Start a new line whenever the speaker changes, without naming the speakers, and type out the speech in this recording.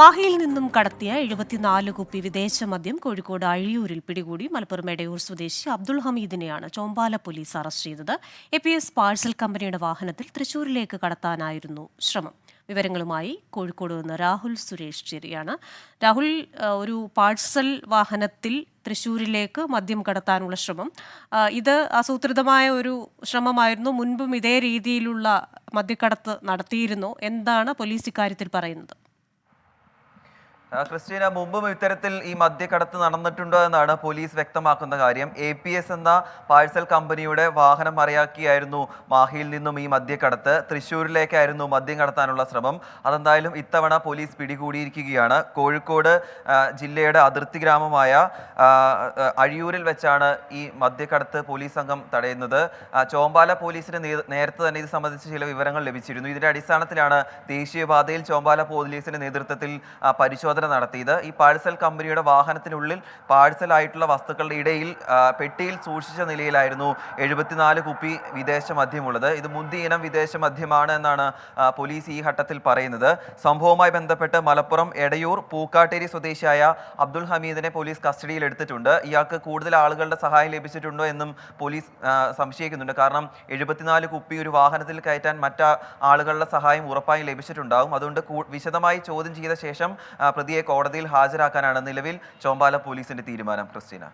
മാഹിയിൽ നിന്നും കടത്തിയ 74 കുപ്പി വിദേശ മദ്യം കോഴിക്കോട് അഴിയൂരിൽ പിടികൂടി. മലപ്പുറം എടയൂർ സ്വദേശി അബ്ദുൾ ഹമീദിനെയാണ് ചോമ്പാല പോലീസ് അറസ്റ്റ് ചെയ്തത്. APS പാഴ്സൽ കമ്പനിയുടെ വാഹനത്തിൽ തൃശൂരിലേക്ക് കടത്താനായിരുന്നു ശ്രമം. വിവരങ്ങളുമായി കോഴിക്കോട് നിന്ന് രാഹുൽ സുരേഷ് ചേരുകയാണ്. രാഹുൽ, ഒരു പാഴ്സൽ വാഹനത്തിൽ തൃശൂരിലേക്ക് മദ്യം കടത്താനുള്ള ശ്രമം, ഇത് ആസൂത്രിതമായ ഒരു ശ്രമമായിരുന്നു. മുൻപും ഇതേ രീതിയിലുള്ള മദ്യക്കടത്ത് നടത്തിയിരുന്നു. എന്താണ് പോലീസ് ഇക്കാര്യത്തിൽ പറയുന്നത്?
ക്രിസ്റ്റീന, മുമ്പും ഇത്തരത്തിൽ ഈ മദ്യക്കടത്ത് നടന്നിട്ടുണ്ടോ എന്നാണ് പോലീസ് വ്യക്തമാക്കുന്ന കാര്യം. APS എന്ന പാഴ്സൽ കമ്പനിയുടെ വാഹനം മറയാക്കിയായിരുന്നു മാഹിയിൽ നിന്നും ഈ മദ്യക്കടത്ത്. തൃശ്ശൂരിലേക്കായിരുന്നു മദ്യം കടത്താനുള്ള ശ്രമം. അതെന്തായാലും ഇത്തവണ പോലീസ് പിടികൂടിയിരിക്കുകയാണ്. കോഴിക്കോട് ജില്ലയുടെ അതിർത്തി ഗ്രാമമായ അഴിയൂരിൽ വെച്ചാണ് ഈ മദ്യക്കടത്ത് പോലീസ് സംഘം തടയുന്നത്. ചോമ്പാല പോലീസിന് നേരത്തെ തന്നെ ഇത് സംബന്ധിച്ച് ചില വിവരങ്ങൾ ലഭിച്ചിരുന്നു. ഇതിന്റെ അടിസ്ഥാനത്തിലാണ് ദേശീയപാതയിൽ ചോമ്പാല പോലീസിന്റെ നേതൃത്വത്തിൽ പരിശോധന നടത്തിയത്. ഈ പാഴ്സൽ കമ്പനിയുടെ വാഹനത്തിനുള്ളിൽ പാഴ്സലായിട്ടുള്ള വസ്തുക്കളുടെ ഇടയിൽ പെട്ടിയിൽ സൂക്ഷിച്ച നിലയിലായിരുന്നു 74 കുപ്പി വിദേശ മദ്യമുള്ളത്. ഇത് മുന്തിയ ഇനം വിദേശ മദ്യമാണ് എന്നാണ് പോലീസ് ഈ ഘട്ടത്തിൽ പറയുന്നത്. സംഭവവുമായി ബന്ധപ്പെട്ട് മലപ്പുറം എടയൂർ പൂക്കാട്ടേരി സ്വദേശിയായ അബ്ദുൾ ഹമീദിനെ പോലീസ് കസ്റ്റഡിയിൽ എടുത്തിട്ടുണ്ട്. ഇയാൾക്ക് കൂടുതൽ ആളുകളുടെ സഹായം ലഭിച്ചിട്ടുണ്ടോ എന്നും പോലീസ് സംശയിക്കുന്നുണ്ട്. കാരണം 74 കുപ്പി ഒരു വാഹനത്തിൽ കയറ്റാൻ മറ്റ് ആളുകളുടെ സഹായം ഉറപ്പായും ലഭിച്ചിട്ടുണ്ടാകും. അതുകൊണ്ട് വിശദമായി ചോദ്യം ചെയ്ത ശേഷം പ്രതിയെ കോടതിയിൽ ഹാജരാക്കാനാണ് നിലവിൽ ചോമ്പാല പോലീസിന്റെ തീരുമാനം. ക്രിസ്റ്റീന.